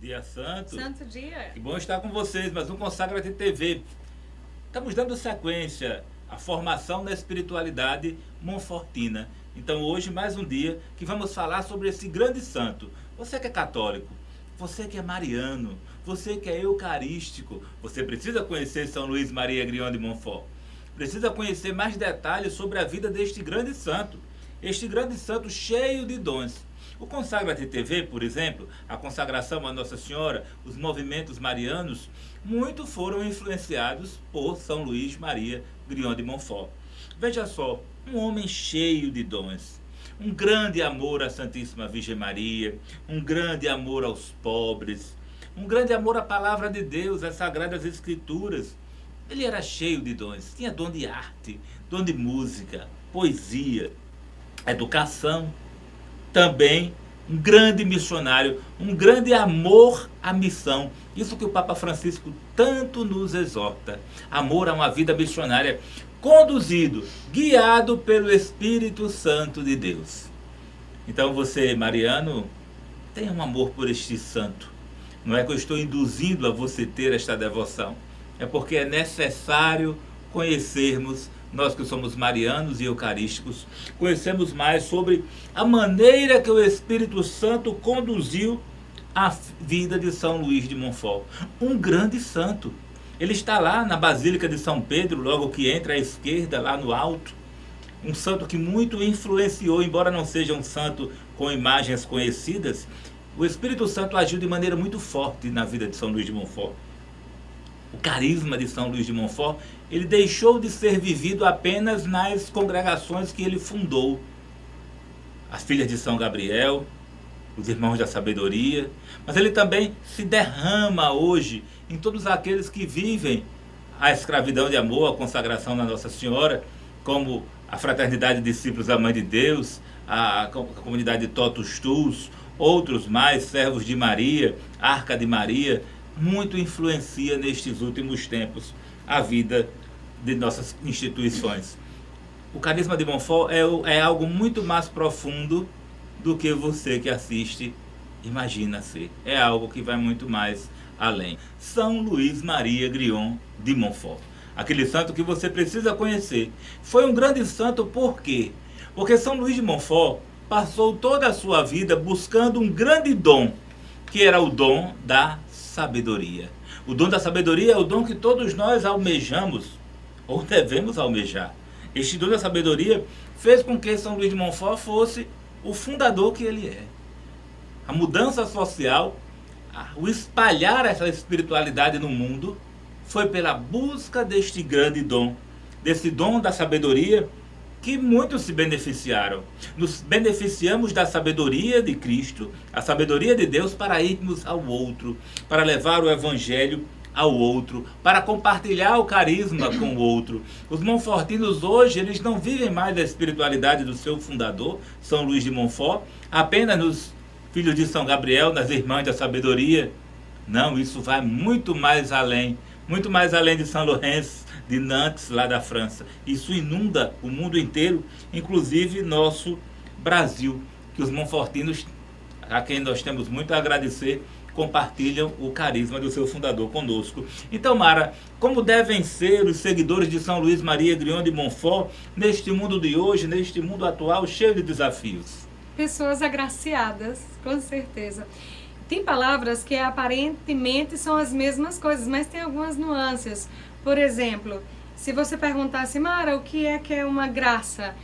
Dia santo. Santo dia. Que bom estar com vocês, mais um Consagra-te TV. Estamos dando sequência à formação da espiritualidade monfortina. Então hoje mais um dia que vamos falar sobre esse grande santo. Você que é católico, você que é mariano, você que é eucarístico, você precisa conhecer São Luís Maria Grignion de Montfort. Precisa conhecer mais detalhes sobre a vida deste grande santo. Este grande santo cheio de dons. O Consagra-te TV, por exemplo, a consagração a Nossa Senhora, os movimentos marianos, muito foram influenciados por São Luís Maria Grignion de Montfort. Veja só, um homem cheio de dons, um grande amor à Santíssima Virgem Maria, um grande amor aos pobres, um grande amor à Palavra de Deus, às Sagradas Escrituras. Ele era cheio de dons, tinha dom de arte, dom de música, poesia, educação. Também um grande missionário, um grande amor à missão. Isso que o Papa Francisco tanto nos exorta. Amor a uma vida missionária, conduzido, guiado pelo Espírito Santo de Deus. Então você, mariano, tenha um amor por este santo. Não é que eu estou induzindo a você ter esta devoção. É porque é necessário conhecermos, nós que somos marianos e eucarísticos, conhecemos mais sobre a maneira que o Espírito Santo conduziu a vida de São Luís de Montfort. Um grande santo. Ele está lá na Basílica de São Pedro, logo que entra à esquerda, lá no alto. Um santo que muito influenciou, embora não seja um santo com imagens conhecidas, o Espírito Santo agiu de maneira muito forte na vida de São Luís de Montfort. O carisma de São Luís de Montfort, ele deixou de ser vivido apenas nas congregações que ele fundou. As Filhas de São Gabriel, os Irmãos da Sabedoria, mas ele também se derrama hoje em todos aqueles que vivem a escravidão de amor, a consagração na Nossa Senhora, como a Fraternidade de Discípulos da Mãe de Deus, a comunidade Totus Tuus, outros mais, Servos de Maria, Arca de Maria. Muito influencia nestes últimos tempos a vida de nossas instituições. O carisma de Montfort é algo muito mais profundo do que você que assiste imagina ser. É algo que vai muito mais além. São Luís Maria Grignion de Montfort, aquele santo que você precisa conhecer. Foi um grande santo por quê? Porque São Luís de Montfort passou toda a sua vida buscando um grande dom, que era o dom da sabedoria. O dom da sabedoria é o dom que todos nós almejamos, ou devemos almejar. Este dom da sabedoria fez com que São Luís de Montfort fosse o fundador que ele é. A mudança social, o espalhar essa espiritualidade no mundo, foi pela busca deste grande dom, desse dom da sabedoria, que muitos se beneficiaram. Nos beneficiamos da sabedoria de Cristo, a sabedoria de Deus para irmos ao outro, para levar o Evangelho ao outro, para compartilhar o carisma com o outro. Os monfortinos hoje, eles não vivem mais da espiritualidade do seu fundador, São Luís de Montfort, apenas nos Filhos de São Gabriel, nas Irmãs da Sabedoria. Não, isso vai muito mais além de São Lourenço de Nantes, lá da França. Isso inunda o mundo inteiro, inclusive nosso Brasil, que os monfortinos, a quem nós temos muito a agradecer, compartilham o carisma do seu fundador conosco. Então, Mara, como devem ser os seguidores de São Luís Maria Grignion de Montfort neste mundo de hoje, neste mundo atual cheio de desafios? Pessoas agraciadas, com certeza. Tem palavras que aparentemente são as mesmas coisas, mas tem algumas nuances. Por exemplo, se você perguntasse, Mara, o que é uma graça?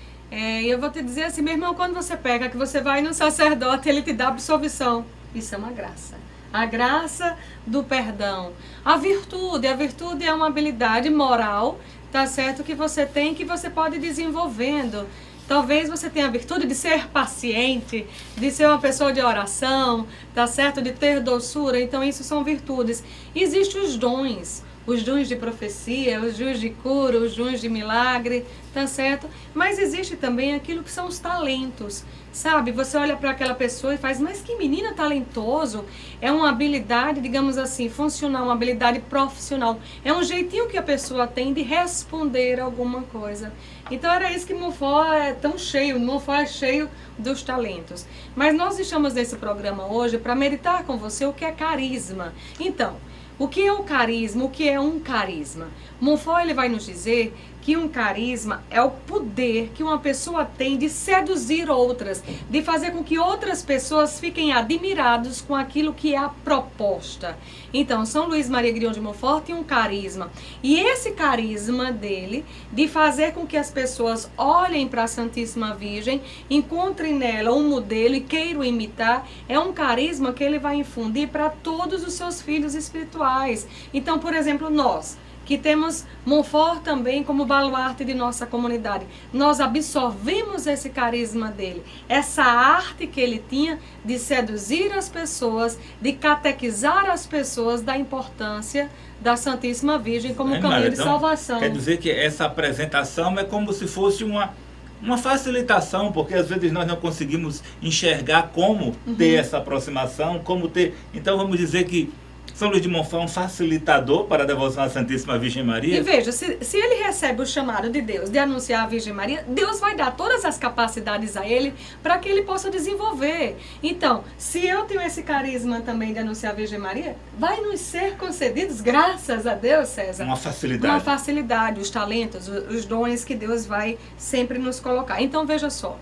Eu vou te dizer assim, meu irmão, quando você pega, que você vai no sacerdote, ele te dá absolvição. Isso é uma graça. A graça do perdão. A virtude é uma habilidade moral, tá certo, que você tem, que você pode ir desenvolvendo. Talvez você tenha a virtude de ser paciente, de ser uma pessoa de oração, tá certo? De ter doçura. Então, isso são virtudes. Existem os dons. os dons de profecia, os dons de cura, os dons de milagre, tá certo? Mas existe também aquilo que são os talentos, sabe? Você olha para aquela pessoa e faz, mas que menina talentoso, é uma habilidade, digamos assim, funcional, uma habilidade profissional, é um jeitinho que a pessoa tem de responder alguma coisa. Então era isso que Monfort é tão cheio, Monfort é cheio dos talentos. Mas nós estamos nesse programa hoje para meditar com você o que é carisma. Então, o que é o carisma? O que é um carisma? Monfort ele vai nos dizer que um carisma é o poder que uma pessoa tem de seduzir outras, de fazer com que outras pessoas fiquem admirados com aquilo que é a proposta. Então, São Luís Maria Grignion de Montfort tem um carisma. E esse carisma dele, de fazer com que as pessoas olhem para a Santíssima Virgem, encontrem nela um modelo e queiram imitar, é um carisma que ele vai infundir para todos os seus filhos espirituais. Então, por exemplo, nós que temos Monfort também como baluarte de nossa comunidade. Nós absorvemos esse carisma dele, essa arte que ele tinha de seduzir as pessoas, de catequizar as pessoas da importância da Santíssima Virgem como caminho de salvação. Quer dizer que essa apresentação é como se fosse uma facilitação, porque às vezes nós não conseguimos enxergar como ter essa aproximação, como ter... Então vamos dizer que São Luís de Montfort é um facilitador para a devoção à Santíssima Virgem Maria. E veja, se ele recebe o chamado de Deus de anunciar a Virgem Maria, Deus vai dar todas as capacidades a ele para que ele possa desenvolver. Então, se eu tenho esse carisma também de anunciar a Virgem Maria, vai nos ser concedidos, graças a Deus, César. Uma facilidade. Uma facilidade, os talentos, os dons que Deus vai sempre nos colocar. Então, veja só.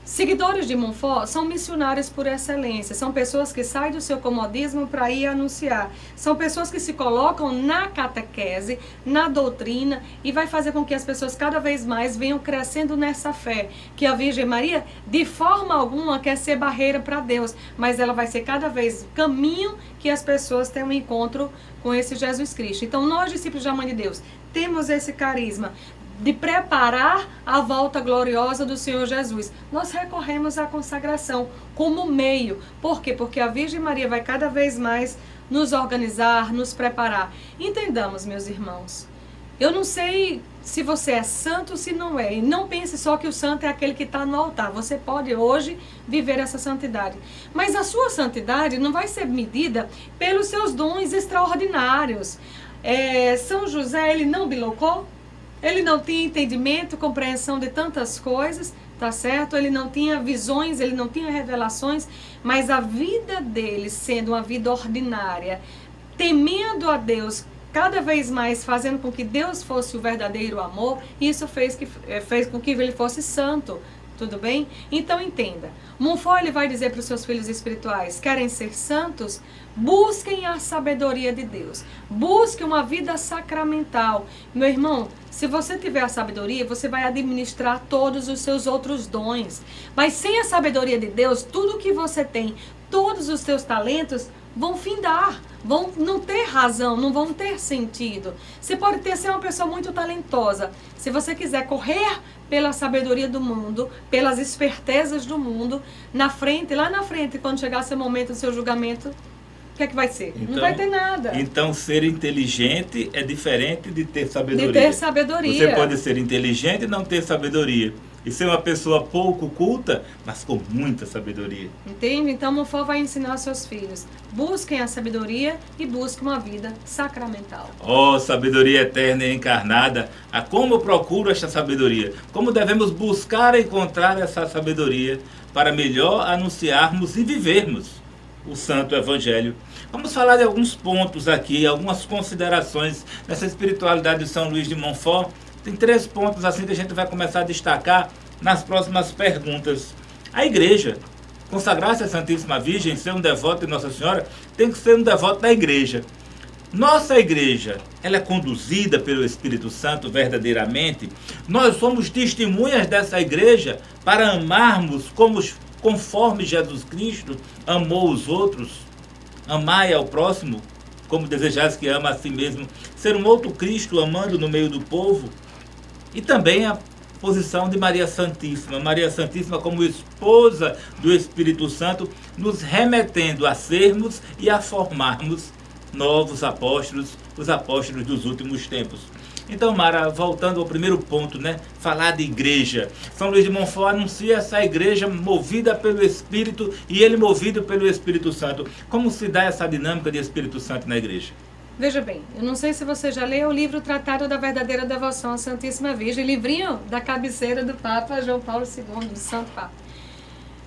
Seguidores de Monfort são missionários por excelência, são pessoas que saem do seu comodismo para ir anunciar, são pessoas que se colocam na catequese, na doutrina e vai fazer com que as pessoas cada vez mais venham crescendo nessa fé, que a Virgem Maria de forma alguma quer ser barreira para Deus, mas ela vai ser cada vez caminho que as pessoas tenham um encontro com esse Jesus Cristo. Então nós, discípulos da Mãe de Deus, temos esse carisma de preparar a volta gloriosa do Senhor Jesus. Nós recorremos à consagração como meio. Por quê? Porque a Virgem Maria vai cada vez mais nos organizar, nos preparar. Entendamos, meus irmãos. Eu não sei se você é santo ou se não é. E não pense só que o santo é aquele que está no altar. Você pode hoje viver essa santidade. Mas a sua santidade não vai ser medida pelos seus dons extraordinários. São José, ele não bilocou? Ele não tinha entendimento, compreensão de tantas coisas, tá certo? Ele não tinha visões, ele não tinha revelações, mas a vida dele, sendo uma vida ordinária, temendo a Deus, cada vez mais fazendo com que Deus fosse o verdadeiro amor, isso fez com que ele fosse santo. Tudo bem? Então entenda. Monfort ele vai dizer para os seus filhos espirituais: querem ser santos? Busquem a sabedoria de Deus. Busquem uma vida sacramental. Meu irmão, se você tiver a sabedoria, você vai administrar todos os seus outros dons. Mas sem a sabedoria de Deus, tudo que você tem, todos os seus talentos vão findar, vão não ter razão, não vão ter sentido. Você pode ser uma pessoa muito talentosa. Se você quiser correr pela sabedoria do mundo, pelas espertezas do mundo, lá na frente, quando chegar seu momento do seu julgamento, o que é que vai ser? Então, não vai ter nada. Então, ser inteligente é diferente de ter sabedoria. De ter sabedoria. Você pode ser inteligente e não ter sabedoria. E ser uma pessoa pouco culta, mas com muita sabedoria. Entende? Então, Monfort vai ensinar aos seus filhos: busquem a sabedoria e busquem uma vida sacramental. Oh, sabedoria eterna e encarnada! A como eu procuro esta sabedoria? Como devemos buscar encontrar essa sabedoria para melhor anunciarmos e vivermos o Santo Evangelho? Vamos falar de alguns pontos aqui, algumas considerações nessa espiritualidade de São Luís de Montfort. Tem 3 pontos assim que a gente vai começar a destacar nas próximas perguntas. A igreja, consagrar-se à Santíssima Virgem, ser um devoto de Nossa Senhora, tem que ser um devoto da igreja. Nossa igreja, ela é conduzida pelo Espírito Santo verdadeiramente. Nós somos testemunhas dessa igreja para amarmos conforme Jesus Cristo amou os outros. Amai ao próximo como desejais que ama a si mesmo. Ser um outro Cristo amando no meio do povo. E também a posição de Maria Santíssima. Maria Santíssima como esposa do Espírito Santo, nos remetendo a sermos e a formarmos novos apóstolos, os apóstolos dos últimos tempos. Então, Mara, voltando ao primeiro ponto, né? Falar de igreja. São Luís de Montfort anuncia essa igreja movida pelo Espírito e ele movido pelo Espírito Santo. Como se dá essa dinâmica de Espírito Santo na igreja? Veja bem, eu não sei se você já leu o livro Tratado da Verdadeira Devoção à Santíssima Virgem, livrinho da cabeceira do Papa João Paulo II, do Santo Papa.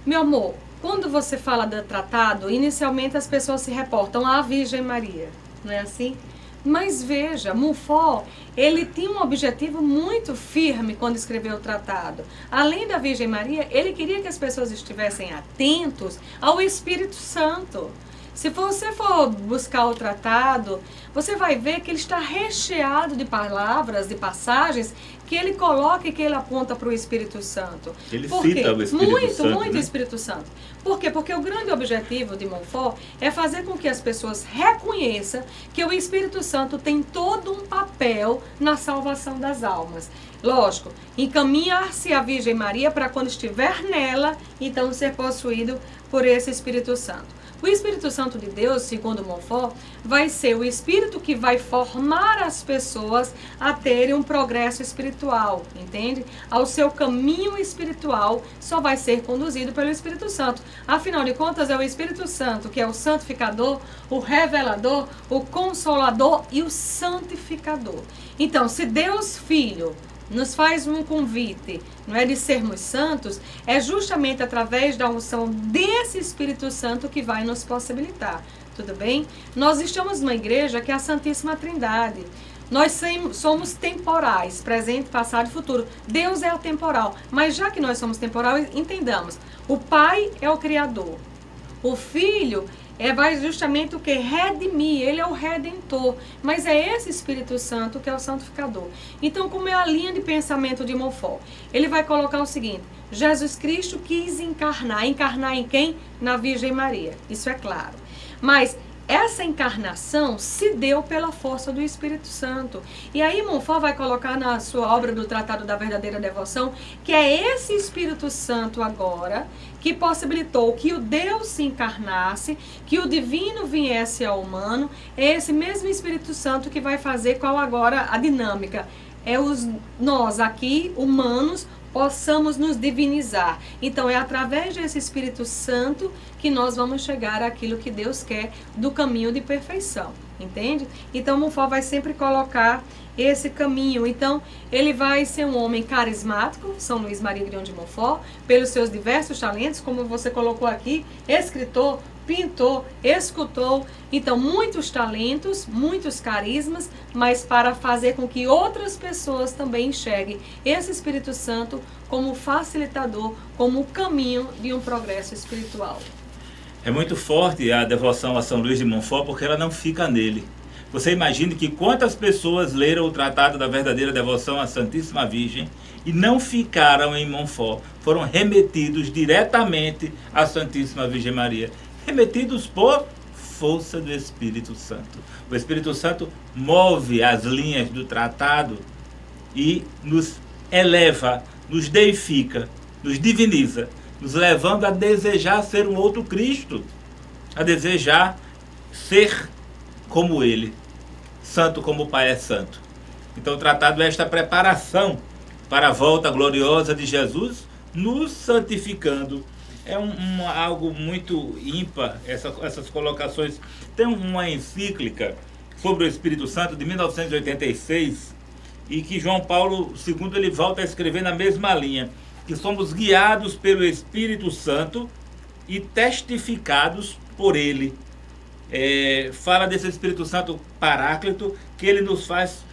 Meu amor, quando você fala do tratado, inicialmente as pessoas se reportam à Virgem Maria, não é assim? Mas veja, Montfort, ele tinha um objetivo muito firme quando escreveu o tratado. Além da Virgem Maria, ele queria que as pessoas estivessem atentos ao Espírito Santo. Se você for buscar o tratado, você vai ver que ele está recheado de palavras, de passagens, que ele coloca e que ele aponta para o Espírito Santo. Ele cita o Espírito Santo. Muito né? Espírito Santo. Por quê? Porque o grande objetivo de Montfort é fazer com que as pessoas reconheçam que o Espírito Santo tem todo um papel na salvação das almas. Lógico, encaminhar-se a Virgem Maria para quando estiver nela, então ser possuído por esse Espírito Santo. O Espírito Santo de Deus, segundo Montfort, vai ser o Espírito que vai formar as pessoas a terem um progresso espiritual, entende? Ao seu caminho espiritual só vai ser conduzido pelo Espírito Santo. Afinal de contas, é o Espírito Santo que é o santificador, o revelador, o consolador e o santificador. Então, se Deus Filho nos faz um convite, não é, de sermos santos, é justamente através da unção desse Espírito Santo que vai nos possibilitar, tudo bem? Nós estamos numa igreja que é a Santíssima Trindade. Nós somos temporais, presente, passado e futuro. Deus é atemporal, mas já que nós somos temporais, entendamos, o Pai é o Criador, o Filho vai justamente o que? Redimir, ele é o Redentor, mas é esse Espírito Santo que é o santificador. Então, como é a linha de pensamento de Montfort? Ele vai colocar o seguinte: Jesus Cristo quis encarnar em quem? Na Virgem Maria, isso é claro. Mas essa encarnação se deu pela força do Espírito Santo. E aí Montfort vai colocar na sua obra do Tratado da Verdadeira Devoção que é esse Espírito Santo agora que possibilitou que o Deus se encarnasse, que o divino viesse ao humano. É esse mesmo Espírito Santo que vai fazer qual agora a dinâmica. Nós aqui, humanos, possamos nos divinizar. Então, é através desse Espírito Santo que nós vamos chegar àquilo que Deus quer do caminho de perfeição, entende? Então, Montfort vai sempre colocar esse caminho. Então, ele vai ser um homem carismático, São Luís Maria Grião de Montfort, pelos seus diversos talentos, como você colocou aqui, escritor, pintor, escultor, então muitos talentos, muitos carismas, mas para fazer com que outras pessoas também enxerguem esse Espírito Santo como facilitador, como o caminho de um progresso espiritual. É muito forte a devoção a São Luís de Montfort porque ela não fica nele. Você imagine que quantas pessoas leram o Tratado da Verdadeira Devoção à Santíssima Virgem e não ficaram em Montfort, foram remetidos diretamente à Santíssima Virgem Maria. Remetidos por força do Espírito Santo. O Espírito Santo move as linhas do tratado e nos eleva, nos deifica, nos diviniza, nos levando a desejar ser um outro Cristo, a desejar ser como Ele, santo como o Pai é santo. Então o tratado é esta preparação para a volta gloriosa de Jesus, nos santificando. É algo muito ímpar, essas colocações. Tem uma encíclica sobre o Espírito Santo de 1986 e que João Paulo II ele volta a escrever na mesma linha, que somos guiados pelo Espírito Santo e testificados por ele. Fala desse Espírito Santo Paráclito, que ele nos faz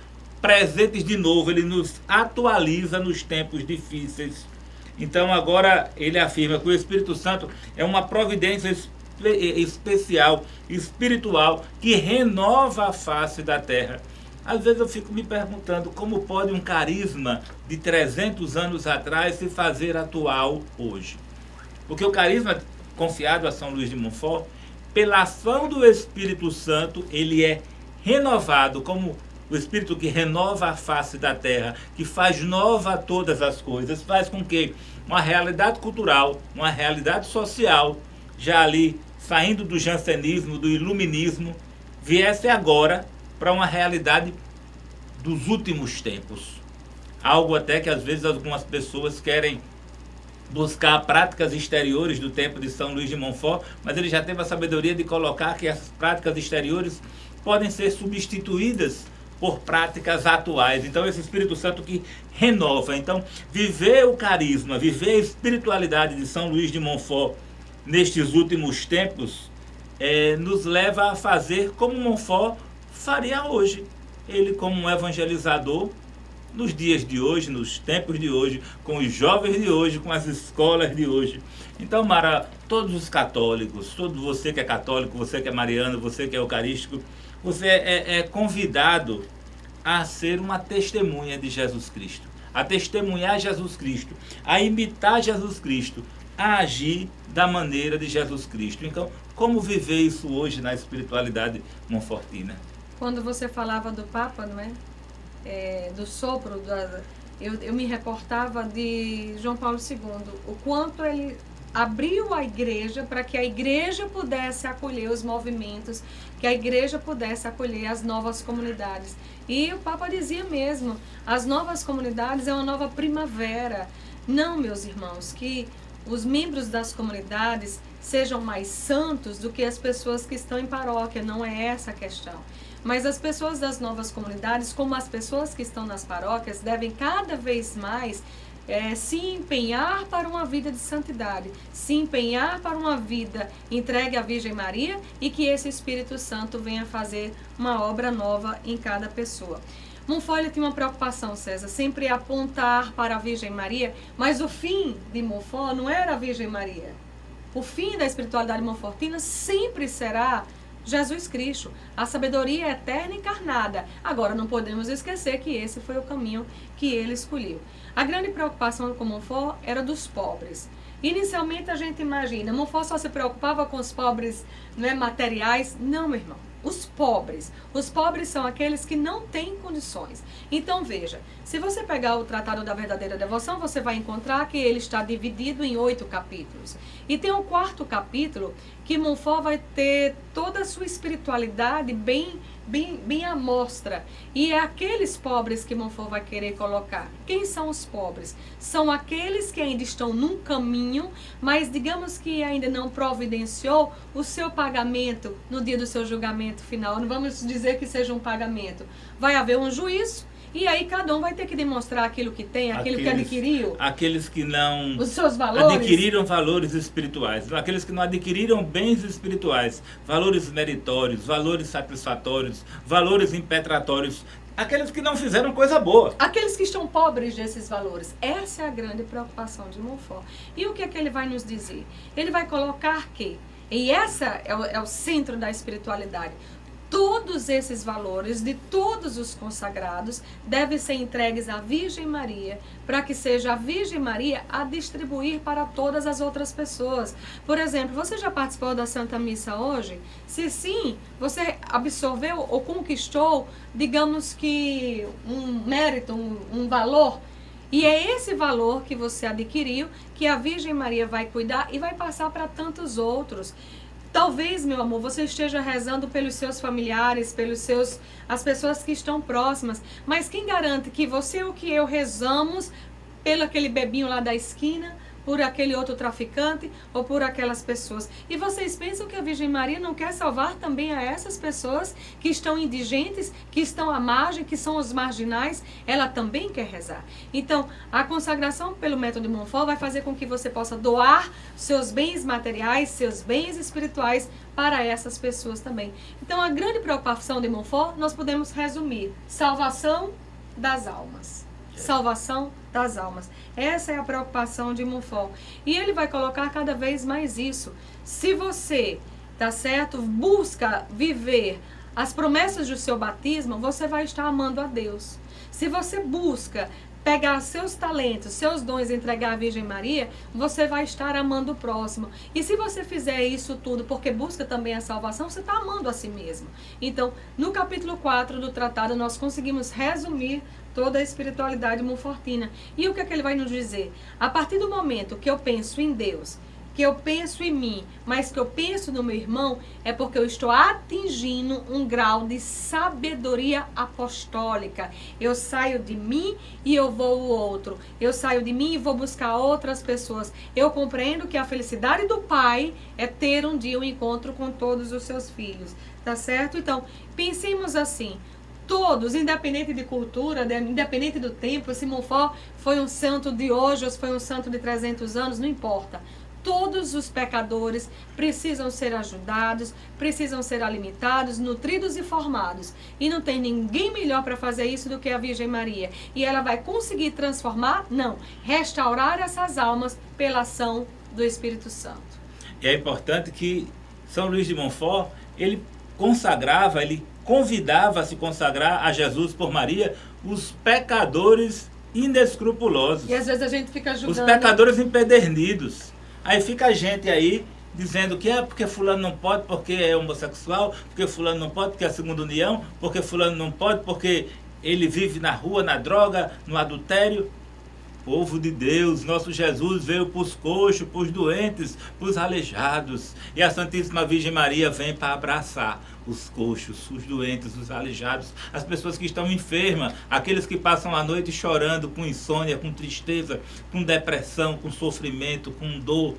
presentes de novo, ele nos atualiza nos tempos difíceis. Então agora ele afirma que o Espírito Santo é uma providência especial, espiritual, que renova a face da terra. Às vezes eu fico me perguntando como pode um carisma de 300 anos atrás se fazer atual hoje. Porque o carisma confiado a São Luís de Montfort, pela ação do Espírito Santo, ele é renovado como o Espírito que renova a face da terra, que faz nova todas as coisas, faz com que uma realidade cultural, uma realidade social, já ali saindo do jansenismo, do iluminismo, viesse agora para uma realidade dos últimos tempos. Algo até que às vezes algumas pessoas querem buscar práticas exteriores do tempo de São Luís de Montfort, mas ele já teve a sabedoria de colocar que essas práticas exteriores podem ser substituídas por práticas atuais. Então esse Espírito Santo que renova. Então viver o carisma, viver a espiritualidade de São Luís de Montfort nestes últimos tempos nos leva a fazer como Montfort faria hoje. Ele como um evangelizador nos dias de hoje, nos tempos de hoje, com os jovens de hoje, com as escolas de hoje. Então, Mara, todos os católicos, todo você que é católico, você que é mariano, você que é eucarístico, você é convidado a ser uma testemunha de Jesus Cristo, a testemunhar Jesus Cristo, a imitar Jesus Cristo, a agir da maneira de Jesus Cristo. Então, como viver isso hoje na espiritualidade monfortina? Quando você falava do Papa, não é? Do sopro, eu me reportava de João Paulo II, o quanto ele abriu a igreja para que a igreja pudesse acolher os movimentos, que a igreja pudesse acolher as novas comunidades. E o Papa dizia mesmo, as novas comunidades é uma nova primavera. Não, meus irmãos, que os membros das comunidades sejam mais santos do que as pessoas que estão em paróquia, não é essa a questão. Mas as pessoas das novas comunidades, como as pessoas que estão nas paróquias, devem cada vez mais se empenhar para uma vida de santidade, se empenhar para uma vida entregue à Virgem Maria e que esse Espírito Santo venha fazer uma obra nova em cada pessoa. Montfort tinha uma preocupação, César, sempre apontar para a Virgem Maria, mas o fim de Montfort não era a Virgem Maria. O fim da espiritualidade monfortina sempre será Jesus Cristo, a sabedoria eterna encarnada. Agora, não podemos esquecer que esse foi o caminho que ele escolheu. A grande preocupação com Montfort era dos pobres. Inicialmente a gente imagina, Montfort só se preocupava com os pobres, não é, materiais. Não, meu irmão. Os pobres. Os pobres são aqueles que não têm condições. Então, veja, se você pegar o Tratado da Verdadeira Devoção, você vai encontrar que ele está dividido em 8 capítulos. E tem um 4º capítulo que Montfort vai ter toda a sua espiritualidade bem à mostra. E é aqueles pobres que Montfort vai querer colocar. Quem são os pobres? São aqueles que ainda estão num caminho, mas digamos que ainda não providenciou o seu pagamento no dia do seu julgamento final. Não vamos dizer que seja um pagamento. Vai haver um juízo. E aí cada um vai ter que demonstrar aquilo que tem, aquilo que adquiriu. Aqueles que não os seus valores. Adquiriram valores espirituais. Aqueles que não adquiriram bens espirituais, valores meritórios, valores satisfatórios, valores impetratórios. Aqueles que não fizeram coisa boa. Aqueles que estão pobres desses valores. Essa é a grande preocupação de Montfort. E o que é que ele vai nos dizer? Ele vai colocar que, e essa é o centro da espiritualidade, todos esses valores de todos os consagrados devem ser entregues à Virgem Maria, para que seja a Virgem Maria a distribuir para todas as outras pessoas. Por exemplo, você já participou da Santa Missa hoje? Se sim, você absorveu ou conquistou, digamos que um mérito, um valor. E é esse valor que você adquiriu que a Virgem Maria vai cuidar e vai passar para tantos outros. Talvez, meu amor, você esteja rezando pelos seus familiares, as pessoas que estão próximas, mas quem garante que você ou que eu rezamos pelo aquele bebinho lá da esquina, por aquele outro traficante ou por aquelas pessoas? E vocês pensam que a Virgem Maria não quer salvar também a essas pessoas que estão indigentes, que estão à margem, que são os marginais? Ela também quer rezar. Então, a consagração pelo método de Montfort vai fazer com que você possa doar seus bens materiais, seus bens espirituais para essas pessoas também. Então, a grande preocupação de Montfort, nós podemos resumir: salvação das almas. Salvação das almas. Essa é a preocupação de Montfort. E ele vai colocar cada vez mais isso. Se você, tá certo, busca viver as promessas do seu batismo, você vai estar amando a Deus. Se você busca pegar seus talentos, seus dons e entregar à Virgem Maria, você vai estar amando o próximo. E se você fizer isso tudo porque busca também a salvação, você está amando a si mesmo. Então, no capítulo 4 do tratado, nós conseguimos resumir toda a espiritualidade monfortina. E o que é que ele vai nos dizer? A partir do momento que eu penso em Deus, que eu penso em mim, mas que eu penso no meu irmão, é porque eu estou atingindo um grau de sabedoria apostólica. Eu saio de mim e eu vou ao outro. Eu saio de mim e vou buscar outras pessoas. Eu compreendo que a felicidade do pai é ter um dia um encontro com todos os seus filhos. Tá certo? Então, pensemos assim. Todos, independente de cultura, independente do tempo, se Montfort foi um santo de hoje ou foi um santo de 300 anos, não importa. Todos os pecadores precisam ser ajudados, precisam ser alimentados, nutridos e formados. E não tem ninguém melhor para fazer isso do que a Virgem Maria. E ela vai conseguir transformar? Não. Restaurar essas almas pela ação do Espírito Santo. E é importante que São Luís de Montfort, ele consagrava, ele convidava a se consagrar a Jesus por Maria os pecadores inescrupulosos. E às vezes a gente fica julgando. Os pecadores empedernidos. Aí fica a gente aí dizendo que é porque fulano não pode porque é homossexual, porque fulano não pode porque é a segunda união, porque fulano não pode porque ele vive na rua, na droga, no adultério. Povo de Deus, nosso Jesus veio para os coxos, para os doentes, para os aleijados. E a Santíssima Virgem Maria vem para abraçar os coxos, os doentes, os aleijados, as pessoas que estão enfermas, aqueles que passam a noite chorando com insônia, com tristeza, com depressão, com sofrimento, com dor.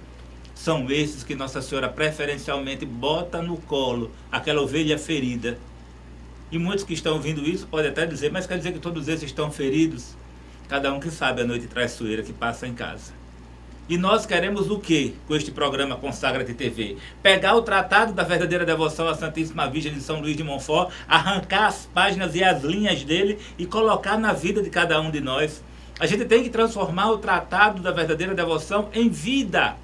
São esses que Nossa Senhora preferencialmente bota no colo, aquela ovelha ferida. E muitos que estão ouvindo isso podem até dizer, mas quer dizer que todos esses estão feridos? Cada um que sabe a noite traiçoeira que passa em casa. E nós queremos o quê com este programa Consagra-te TV? Pegar o tratado da verdadeira devoção à Santíssima Virgem de São Luís de Montfort, arrancar as páginas e as linhas dele e colocar na vida de cada um de nós. A gente tem que transformar o tratado da verdadeira devoção em vida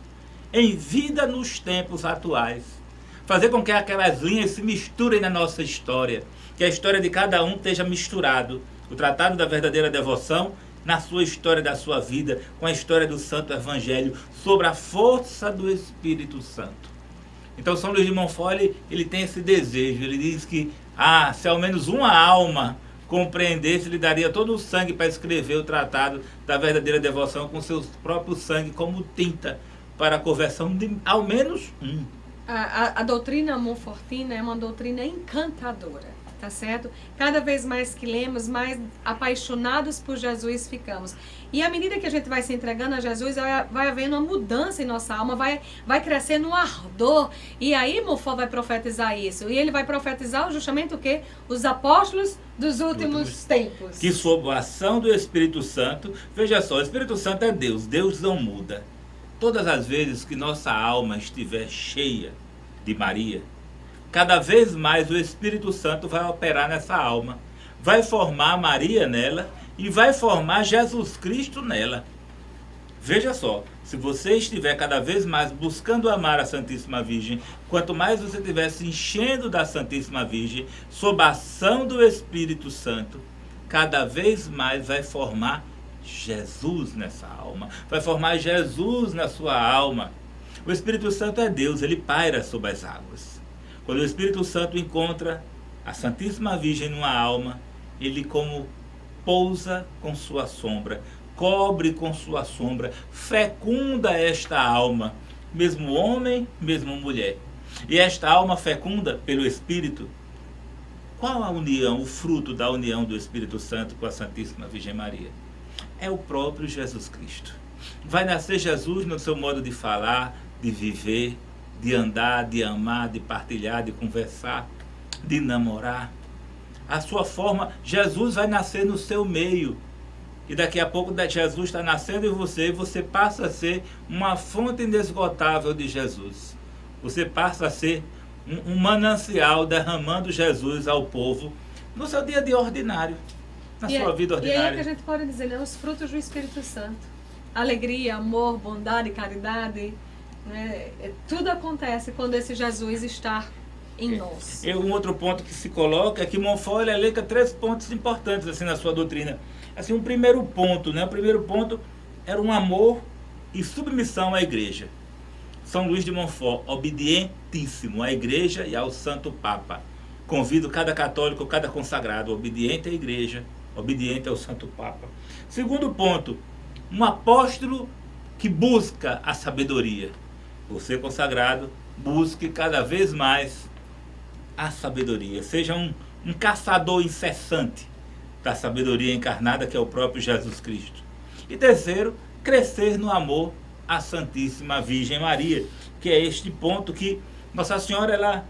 nos tempos atuais. Fazer com que aquelas linhas se misturem na nossa história, que a história de cada um esteja misturado. O tratado da verdadeira devoção na sua história da sua vida, com a história do Santo Evangelho, sobre a força do Espírito Santo. Então São Luís de Montfort, ele tem esse desejo, ele diz que se ao menos uma alma compreendesse, ele daria todo o sangue para escrever o tratado da verdadeira devoção com seu próprio sangue como tinta, para a conversão de ao menos um. A doutrina montfortina é uma doutrina encantadora. Tá certo? Cada vez mais que lemos, mais apaixonados por Jesus ficamos. E à medida que a gente vai se entregando a Jesus, vai havendo uma mudança em nossa alma, vai crescendo um ardor. E aí Montfort vai profetizar isso. E ele vai profetizar justamente o quê? Os apóstolos dos últimos tempos. Que sob a ação do Espírito Santo, veja só, o Espírito Santo é Deus, Deus não muda. Todas as vezes que nossa alma estiver cheia de Maria, cada vez mais o Espírito Santo vai operar nessa alma, vai formar Maria nela e vai formar Jesus Cristo nela. Veja só, se você estiver cada vez mais buscando amar a Santíssima Virgem, quanto mais você estiver se enchendo da Santíssima Virgem, sob a ação do Espírito Santo, cada vez mais vai formar Jesus nessa alma, vai formar Jesus na sua alma. O Espírito Santo é Deus, ele paira sobre as águas. Quando o Espírito Santo encontra a Santíssima Virgem numa alma, ele como pousa com sua sombra, cobre com sua sombra, fecunda esta alma, mesmo homem, mesmo mulher. E esta alma fecunda pelo Espírito, qual a união, o fruto da união do Espírito Santo com a Santíssima Virgem Maria? É o próprio Jesus Cristo. Vai nascer Jesus no seu modo de falar, de viver, de andar, de amar, de partilhar, de conversar, de namorar. A sua forma, Jesus vai nascer no seu meio. E daqui a pouco Jesus está nascendo em você e você passa a ser uma fonte inesgotável de Jesus. Você passa a ser um manancial derramando Jesus ao povo no seu dia a dia ordinário, na sua vida ordinária. E aí é que a gente pode dizer, né? Os frutos do Espírito Santo. Alegria, amor, bondade, caridade. Tudo acontece quando esse Jesus está em nós. E um outro ponto que se coloca é que Montfort elenca 3 pontos importantes assim, na sua doutrina. Assim, um primeiro ponto, né? O primeiro ponto era um amor e submissão à igreja. São Luís de Montfort, obedientíssimo à igreja e ao Santo Papa. Convido cada católico, cada consagrado, obediente à igreja, obediente ao Santo Papa. Segundo ponto, um apóstolo que busca a sabedoria. Você consagrado, busque cada vez mais a sabedoria. Seja um caçador incessante da sabedoria encarnada, que é o próprio Jesus Cristo. E terceiro, crescer no amor à Santíssima Virgem Maria, que é este ponto que Nossa Senhora ela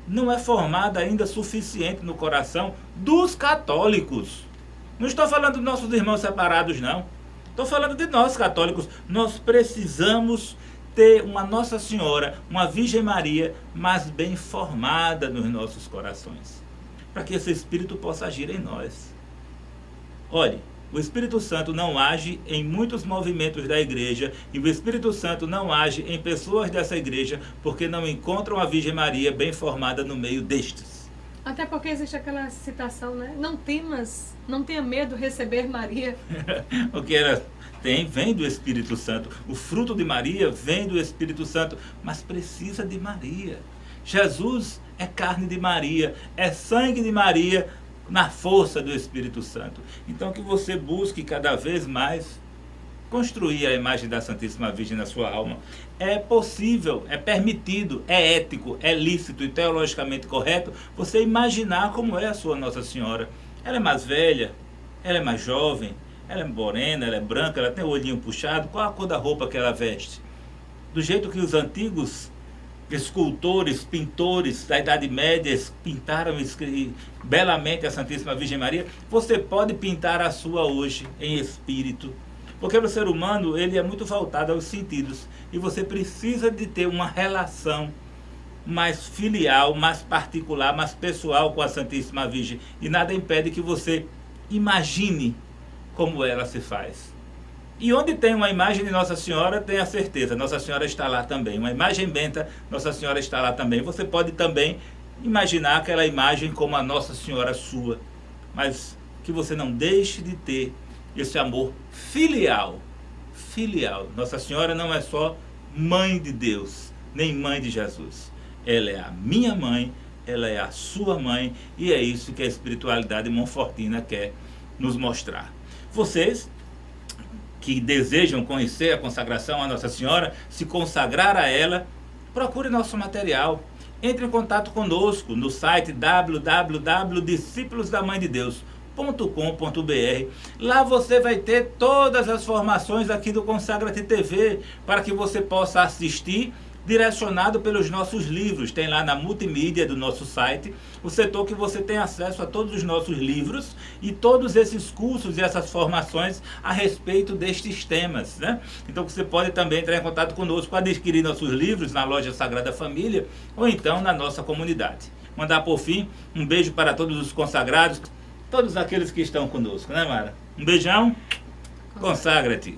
não é formada ainda suficiente no coração dos católicos. Não estou falando dos nossos irmãos separados, não. Estou falando de nós católicos. Nós precisamos ter uma Nossa Senhora, uma Virgem Maria, mais bem formada nos nossos corações, para que esse Espírito possa agir em nós. Olhe, o Espírito Santo não age em muitos movimentos da igreja e o Espírito Santo não age em pessoas dessa igreja porque não encontram a Virgem Maria bem formada no meio destes. Até porque existe aquela citação, né? Não tenha medo de receber Maria. O que ela tem vem do Espírito Santo. O fruto de Maria vem do Espírito Santo, mas precisa de Maria. Jesus é carne de Maria, é sangue de Maria, na força do Espírito Santo. Então que você busque cada vez mais construir a imagem da Santíssima Virgem na sua alma. É possível, é permitido, é ético, é lícito e teologicamente correto você imaginar como é a sua Nossa Senhora. Ela é mais velha, ela é mais jovem, ela é morena, ela é branca, ela tem o olhinho puxado. Qual a cor da roupa que ela veste? Do jeito que os antigos escultores, pintores da Idade Média pintaram belamente a Santíssima Virgem Maria, você pode pintar a sua hoje em espírito. Porque o ser humano ele é muito voltado aos sentidos e você precisa de ter uma relação mais filial, mais particular, mais pessoal com a Santíssima Virgem. E nada impede que você imagine como ela se faz. E onde tem uma imagem de Nossa Senhora, tenha certeza, Nossa Senhora está lá também. Uma imagem benta, Nossa Senhora está lá também. Você pode também imaginar aquela imagem como a Nossa Senhora sua, mas que você não deixe de ter esse amor filial. Filial. Nossa Senhora não é só mãe de Deus, nem mãe de Jesus. Ela é a minha mãe, ela é a sua mãe, e é isso que a espiritualidade monfortina quer nos mostrar. Vocês que desejam conhecer a consagração à Nossa Senhora, se consagrar a ela, procure nosso material. Entre em contato conosco no site www.discípulosdaMãeDeDeus.com.br. Lá você vai ter todas as formações aqui do Consagra-te TV, para que você possa assistir direcionado pelos nossos livros. Tem lá na multimídia do nosso site o setor que você tem acesso a todos os nossos livros e todos esses cursos e essas formações a respeito destes temas, né? Então você pode também entrar em contato conosco para adquirir nossos livros na loja Sagrada Família ou então na nossa comunidade. Mandar por fim um beijo para todos os consagrados, todos aqueles que estão conosco, né, Mara? Um beijão, consagra-te!